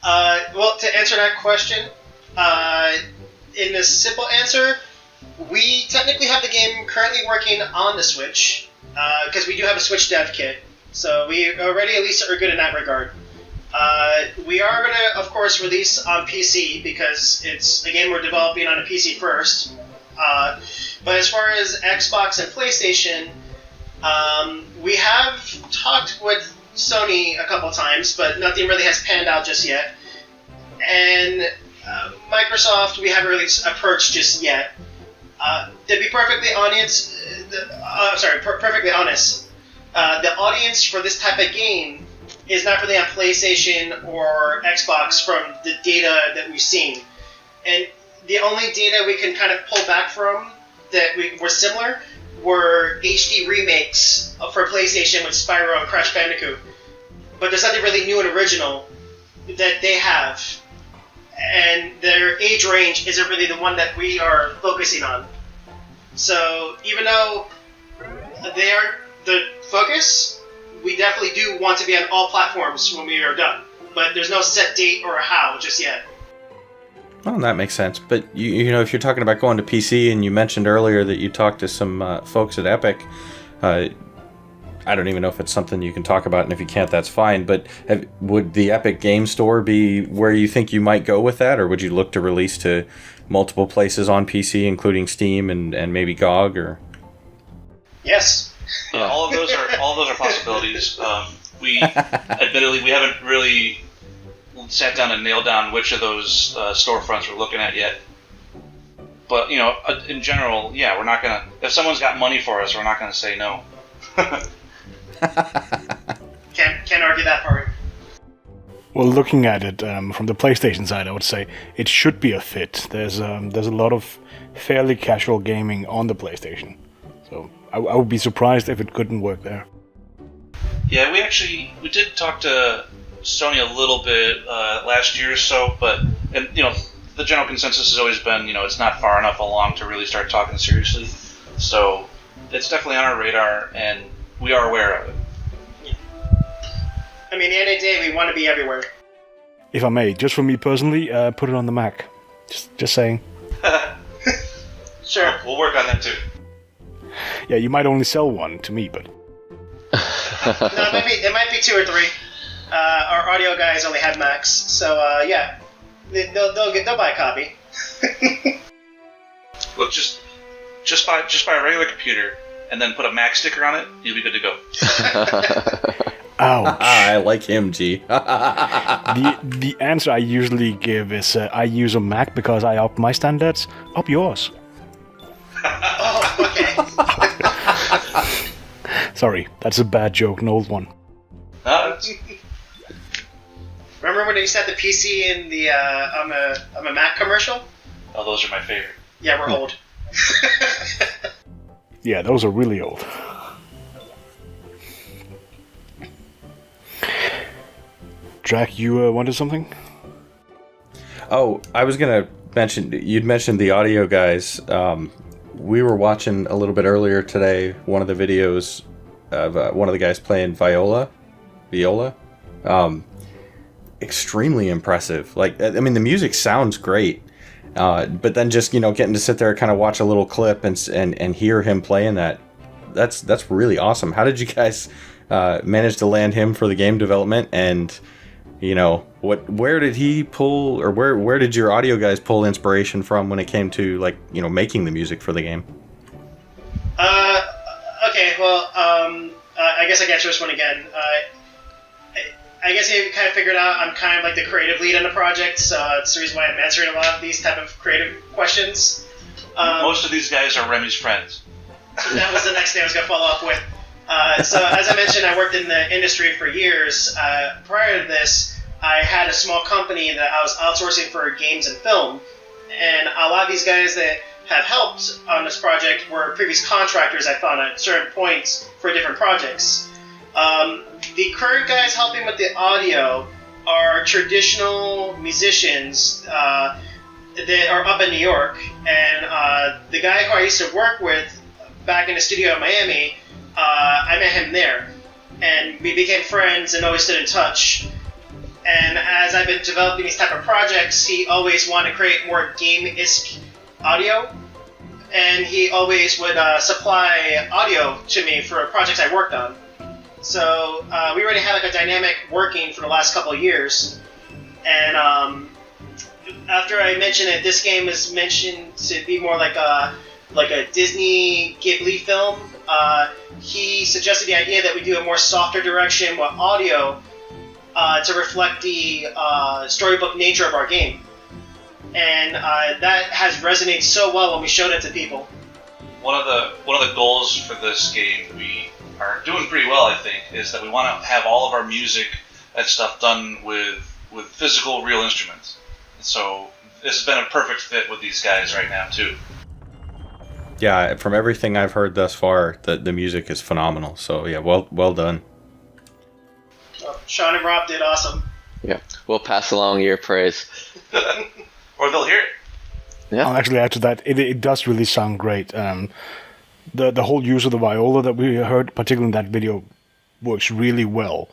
Well, to answer that question, in the simple answer, we technically have the game currently working on the Switch, because we do have a Switch dev kit. So we already at least are good in that regard. We are going to, of course, release on PC, because it's a game we're developing on a PC first. But as far as Xbox and PlayStation, we have talked with Sony a couple times, but nothing really has panned out just yet. And Microsoft, we haven't really approached just yet. To be perfectly honest, the audience for this type of game is not really on PlayStation or Xbox from the data that we've seen. And the only data we can kind of pull back from that were similar were HD remakes for PlayStation with Spyro and Crash Bandicoot. But there's nothing really new and original that they have. And their age range isn't really the one that we are focusing on. So even though they are the focus, we definitely do want to be on all platforms when we are done. But there's no set date or how just yet. Well, that makes sense. But you know, if you're talking about going to PC, and you mentioned earlier that you talked to some folks at Epic, I don't even know if it's something you can talk about, and if you can't, that's fine. But would the Epic Game Store be where you think you might go with that, or would you look to release to multiple places on PC, including Steam and maybe GOG? Or yes, yeah, all of those are possibilities. Admittedly, we haven't really sat down and nailed down which of those storefronts we're looking at yet. But you know, in general, yeah, we're not gonna. If someone's got money for us, we're not gonna say no. Can't argue that part. Well, looking at it from the PlayStation side, I would say it should be a fit. There's a lot of fairly casual gaming on the PlayStation, so I would be surprised if it couldn't work there. Yeah, we did talk to Sony a little bit last year or so, but you know, the general consensus has always been, you know, it's not far enough along to really start talking seriously. So it's definitely on our radar, and we are aware of it. Yeah. I mean, at the end of the day, we want to be everywhere. If I may, just for me personally, put it on the Mac. Just saying. Sure. We'll work on that too. Yeah, you might only sell one to me, but... No, it might be 2 or 3. Our audio guys only have Macs, so yeah, they'll buy a copy. Look, just buy a regular computer and then put a Mac sticker on it. You'll be good to go. Ouch. I like him, G. The answer I usually give is I use a Mac because I up my standards. Up yours. Oh, okay. Sorry, that's a bad joke, an old one. Remember when they used to have the PC in the I'm a Mac commercial? Oh, those are my favorite. Yeah, we're old. Yeah, those are really old. Drac, you wanted something? Oh, I was gonna mention, you'd mentioned the audio guys. We were watching a little bit earlier today one of the videos of one of the guys playing viola. Extremely impressive. Like, I mean, the music sounds great, but then just, you know, getting to sit there and kind of watch a little clip and hear him playing that's really awesome. How did you guys manage to land him for the game development? And you know, where did he pull, or where did your audio guys pull inspiration from when it came to, like, you know, making the music for the game? Okay, well, I guess I can answer this one again. I guess you kind of figured out I'm kind of like the creative lead on the project, so it's the reason why I'm answering a lot of these type of creative questions. Most of these guys are Remi's friends. That was the next thing I was going to follow up with. So as I mentioned, I worked in the industry for years. Prior to this, I had a small company that I was outsourcing for games and film, and a lot of these guys that have helped on this project were previous contractors I found at certain points for different projects. The current guys helping with the audio are traditional musicians that are up in New York, and the guy who I used to work with back in the studio in Miami, I met him there, and we became friends and always stood in touch. And as I've been developing these type of projects, he always wanted to create more game-esque audio, and he always would supply audio to me for projects I worked on. So we already had like a dynamic working for the last couple of years, and after I mentioned that this game is mentioned to be more like a Disney Ghibli film, he suggested the idea that we do a more softer direction with audio to reflect the storybook nature of our game. And that has resonated so well when we showed it to people. One of the goals for this game, we are doing pretty well, I think, is that we want to have all of our music and stuff done with physical, real instruments. So this has been a perfect fit with these guys right now, too. Yeah, from everything I've heard thus far, the music is phenomenal. So yeah, well done. Sean and Rob did awesome. Yeah, we'll pass along your praise. Or they'll hear it. Yeah. I'll actually add to that. It does really sound great. The whole use of the viola that we heard, particularly in that video, works really well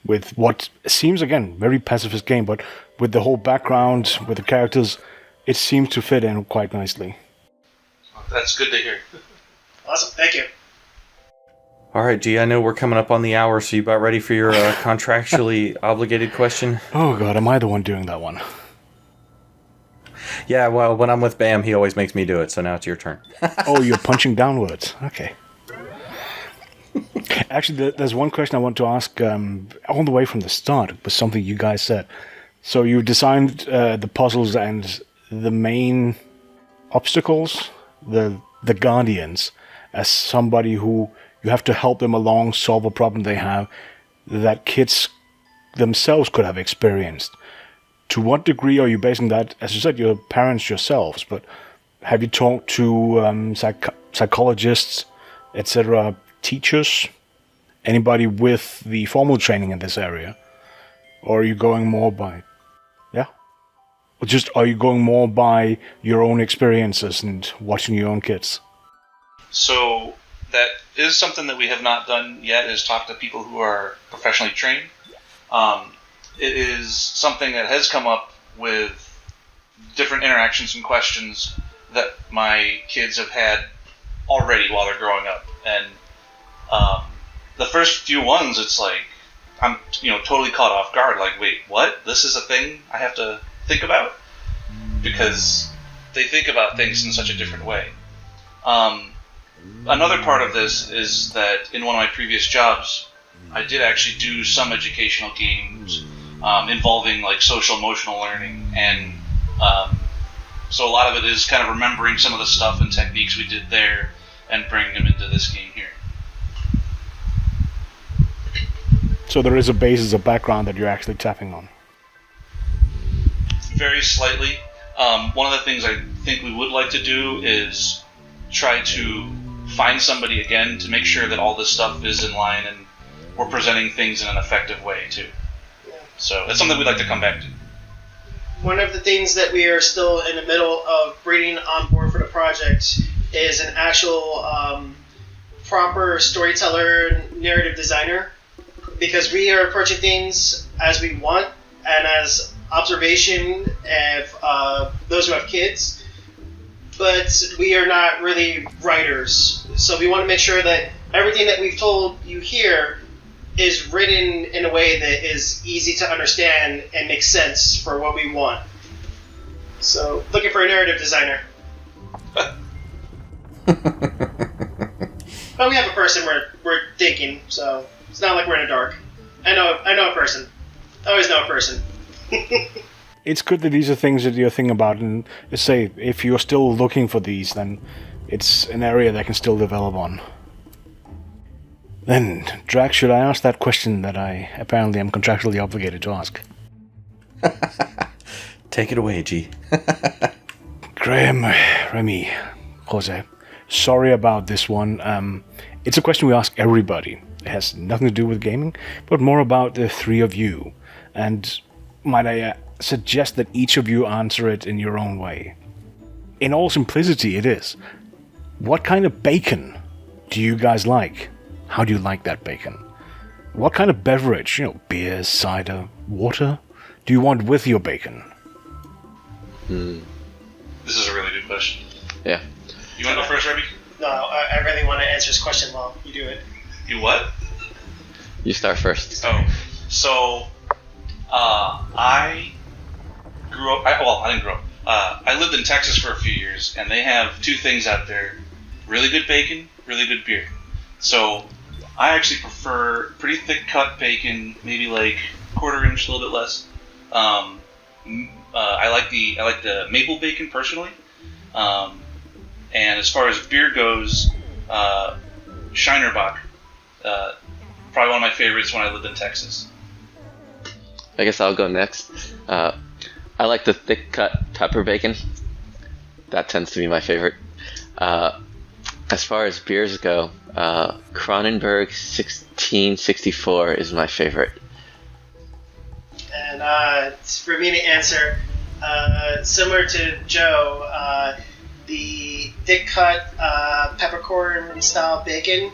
with what seems, again, very pacifist game, but with the whole background, with the characters, it seems to fit in quite nicely. That's good to hear. Awesome, thank you. All right, G, I know we're coming up on the hour, so you about ready for your contractually obligated question? Oh god, am I the one doing that one? Yeah, well, when I'm with Bam, he always makes me do it, so now it's your turn. Oh, you're punching downwards. Okay. Actually, there's one question I want to ask all the way from the start. It was something you guys said. So you designed the puzzles and the main obstacles, the guardians, as somebody who you have to help them along, solve a problem they have that kids themselves could have experienced. To what degree are you basing that, as you said, your parents yourselves, but have you talked to psychologists, etc., teachers, anybody with the formal training in this area? Or are you going more by, or just are you going more by your own experiences and watching your own kids? So that is something that we have not done yet, is talk to people who are professionally trained. It is something that has come up with different interactions and questions that my kids have had already while they're growing up. And the first few ones, it's like, I'm totally caught off guard. Like, wait, what? This is a thing I have to think about? Because they think about things in such a different way. Another part of this is that in one of my previous jobs, I did actually do some educational games involving like social emotional learning, and so a lot of it is kind of remembering some of the stuff and techniques we did there and bringing them into this game here. So there is a basis, a background that you're actually tapping on. Very slightly. One of the things I think we would like to do is try to find somebody again to make sure that all this stuff is in line and we're presenting things in an effective way too. Yeah. So it's something we'd like to come back to. One of the things that we are still in the middle of bringing on board for the project is an actual proper storyteller, narrative designer, because we are approaching things as we want and as observation of those who have kids, but we are not really writers. So we want to make sure that everything that we've told you here is written in a way that is easy to understand and makes sense for what we want. So, looking for a narrative designer. But we have a person we're thinking, so it's not like we're in the dark. I know a person. I always know a person. It's good that these are things that you're thinking about, and say, if you're still looking for these, then it's an area that can still develop on. Then, Drax, should I ask that question that I apparently am contractually obligated to ask? Take it away, G. Graham, Remi, Jose, sorry about this one. It's a question we ask everybody. It has nothing to do with gaming, but more about the three of you. And might I suggest that each of you answer it in your own way? In all simplicity, it is. What kind of bacon do you guys like? How do you like that bacon? What kind of beverage, beer, cider, water, do you want with your bacon? This is a really good question. Yeah. You want to go first, Remi? No, I really want to answer this question while you do it. You what? You start first. Oh, so I grew up. I didn't grow up. I lived in Texas for a few years, and they have two things out there: really good bacon, really good beer. So I actually prefer pretty thick cut bacon, maybe like quarter inch, a little bit less. I like the maple bacon personally. And as far as beer goes, Shinerbach, probably one of my favorites when I lived in Texas. I guess I'll go next. I like the thick cut pepper bacon. That tends to be my favorite. As far as beers go, Kronenberg 1664 is my favorite. And for me to answer, similar to Joe, the thick cut peppercorn style bacon.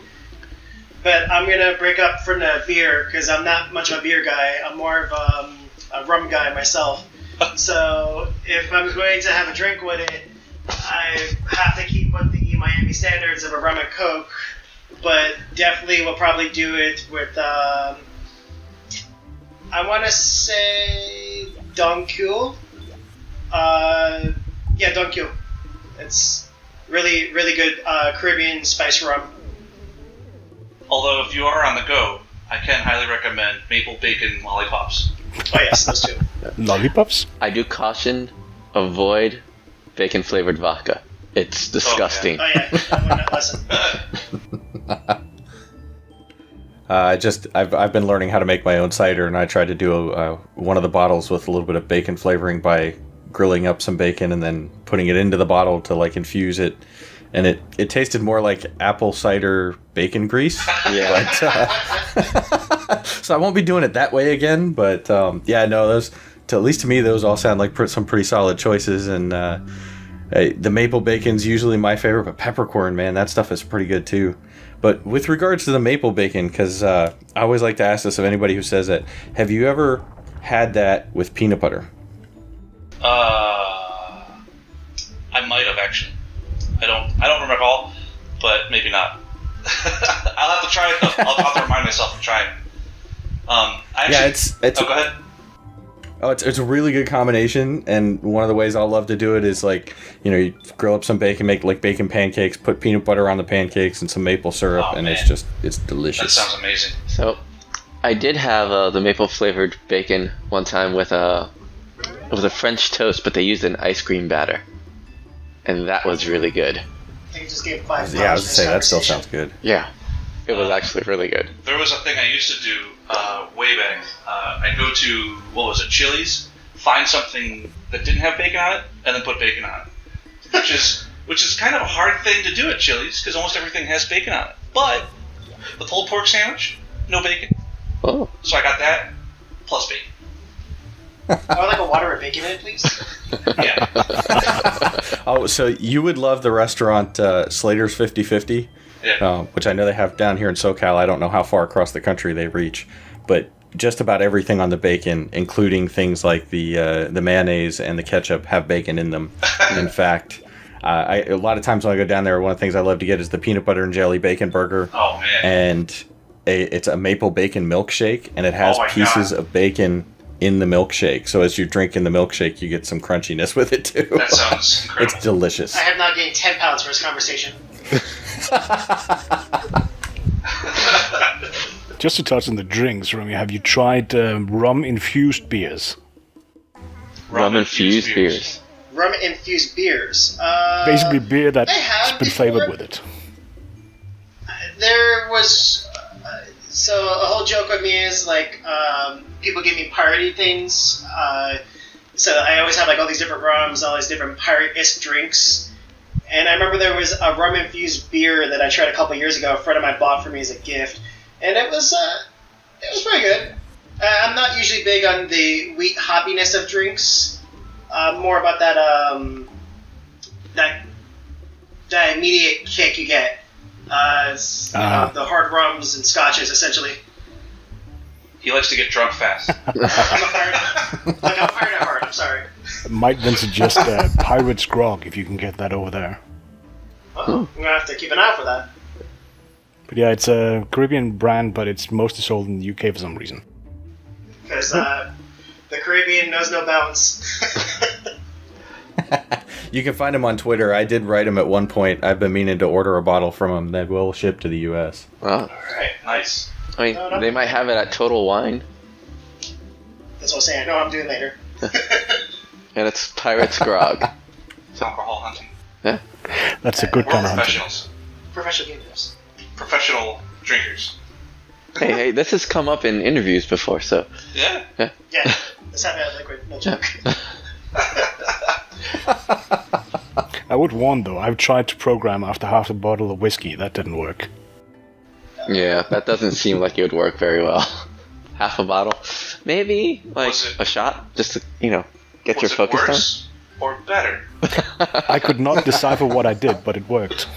But I'm gonna break up from the beer because I'm not much of a beer guy. I'm more of a rum guy myself. So if I'm going to have a drink with it, I have to keep with the Miami standards of a rum and coke. But definitely will probably do it with I want to say Don Q. Yeah, Don Q. It's really, really good Caribbean spice rum. Although, if you are on the go, I can highly recommend maple bacon lollipops. Oh yes, those two. Lollipops? I do caution, avoid bacon-flavored vodka. It's disgusting. Oh yeah, I learned that lesson. I've been learning how to make my own cider, and I tried to do one of the bottles with a little bit of bacon flavoring by grilling up some bacon and then putting it into the bottle to like infuse it, and it tasted more like apple cider bacon grease. Yeah. But, so I won't be doing it that way again. But yeah, no, those at least to me those all sound like some pretty solid choices, and the maple bacon's usually my favorite, but peppercorn, man, that stuff is pretty good too. But with regards to the maple bacon, because I always like to ask this of anybody who says that, have you ever had that with peanut butter? I might have actually. I don't recall, but maybe not. I'll have to try it though. I'll have to remind myself to try it. It's go ahead. Oh, it's a really good combination, and one of the ways I'll love to do it is like, you grill up some bacon, make like bacon pancakes, put peanut butter on the pancakes and some maple syrup, and man. it's delicious. That sounds amazing. So, I did have the maple flavored bacon one time with it was a French toast, but they used an ice cream batter, and that was really good. I think it just gave 5 Yeah, I was gonna say that still sounds good. Yeah, it was actually really good. There was a thing I used to do way back. I'd go to, Chili's, find something that didn't have bacon on it, and then put bacon on it. Which is kind of a hard thing to do at Chili's, because almost everything has bacon on it. But the pulled pork sandwich, no bacon. Oh. So I got that, plus bacon. I would like a water with bacon in it, please. Yeah. Oh, so you would love the restaurant Slater's 50/50? Yeah. Which I know they have down here in SoCal. I don't know how far across the country they reach, but just about everything on the bacon, including things like the mayonnaise and the ketchup, have bacon in them. In fact, a lot of times when I go down there, one of the things I love to get is the peanut butter and jelly bacon burger. Oh man! And it's a maple bacon milkshake, and it has pieces of bacon in the milkshake. So as you're drinking the milkshake, you get some crunchiness with it too. That sounds incredible. It's delicious. I have now gained 10 pounds for this conversation. Just to touch on the drinks, Remi, have you tried rum-infused beers? Rum-infused beers. Rum-infused beers. Basically beer that's been before. flavored with it. There was... so a whole joke with me is, like, people give me piratey things. So I always have, like, all these different rums, all these different pirate-esque drinks. And I remember there was a rum-infused beer that I tried a couple years ago. A friend of mine bought for me as a gift. And it was pretty good. I'm not usually big on the wheat hoppiness of drinks. More about that immediate kick you get. The hard rums and scotches, essentially. He likes to get drunk fast. I'm a pirate at heart. I'm sorry. Might then suggest Pirate's Grog if you can get that over there. I'm gonna have to keep an eye out for that. But yeah, it's a Caribbean brand, but it's mostly sold in the UK for some reason. Because the Caribbean knows no bounds. You can find him on Twitter. I did write him at one point. I've been meaning to order a bottle from him that will ship to the U.S. Wow. Alright, nice. I mean, they might have it at Total Wine. That's what I'm saying. I know what I'm doing later. And it's Pirate's Grog. It's alcohol hunting. Yeah. That's a good We're kind of hunting. professionals. Professional gamers. Professional drinkers. Hey, this has come up in interviews before, so. Yeah. Yeah. Let's have that liquid. No joke. I would warn though, I've tried to program after half a bottle of whiskey. That didn't work. Yeah, that doesn't seem like it would work very well. Half a bottle, maybe like a shot, just to get your focus worse or better? I could not decipher what I did, but it worked.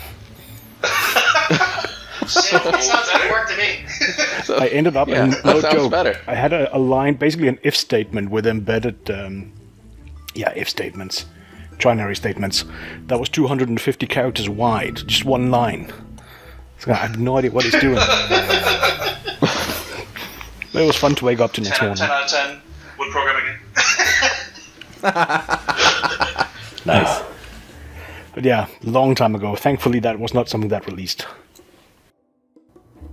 So it sounds like it worked to me. I ended up in that no sounds joke. better. I had a line, basically an if statement with embedded, if statements, trinary statements. That was 250 characters wide, just one line. So I have no idea what it's doing. It was fun to wake up to next morning. 10 out of 10 would program again. Nice. But yeah, long time ago. Thankfully, that was not something that released.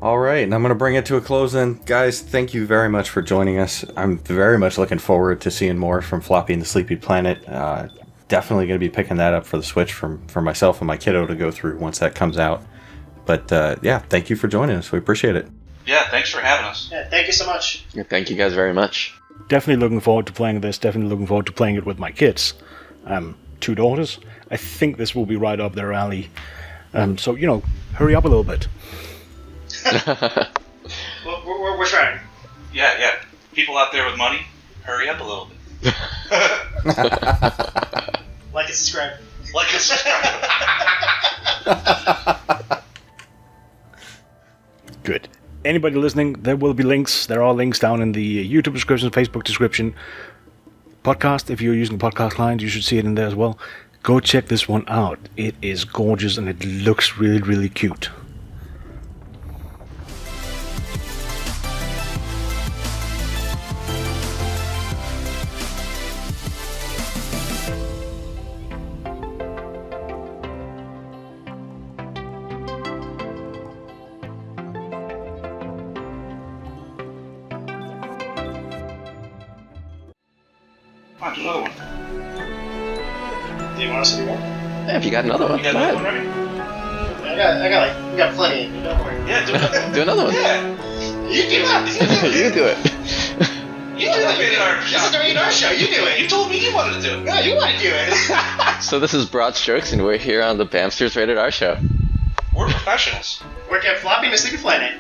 All right, and I'm going to bring it to a close then. Guys, thank you very much for joining us. I'm very much looking forward to seeing more from Floppy and the Sleepy Planet. Definitely going to be picking that up for the Switch for myself and my kiddo to go through once that comes out. But thank you for joining us. We appreciate it. Yeah, thanks for having us. Yeah, thank you so much. Yeah, thank you guys very much. Definitely looking forward to playing this. Definitely looking forward to playing it with my kids. 2 daughters. I think this will be right up their alley. So, hurry up a little bit. We're trying. Yeah. People out there with money, hurry up a little bit. Like and subscribe. Like and subscribe. Good. Anybody listening, there will be links. There are links down in the YouTube description, Facebook description. Podcast, if you're using a podcast client, you should see it in there as well. Go check this one out. It is gorgeous and it looks really, really cute. Come on, do another one. Do you want us to do more? Yeah, if you got another one, You got go another one ahead. ready? We got plenty. Don't worry. Yeah, do another one. Do another one. Yeah. You do it. You do it. You do the rated R This is show. the rated R show. You do You it. told me you wanted to do it. No, you want to do it. So this is Broad Strokes, and we're here on the Bamsters Rated R Show. We're professionals. Work at Floppy and the Sleepy Planet.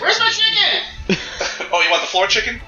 Where's my chicken? Oh, you want the floor chicken?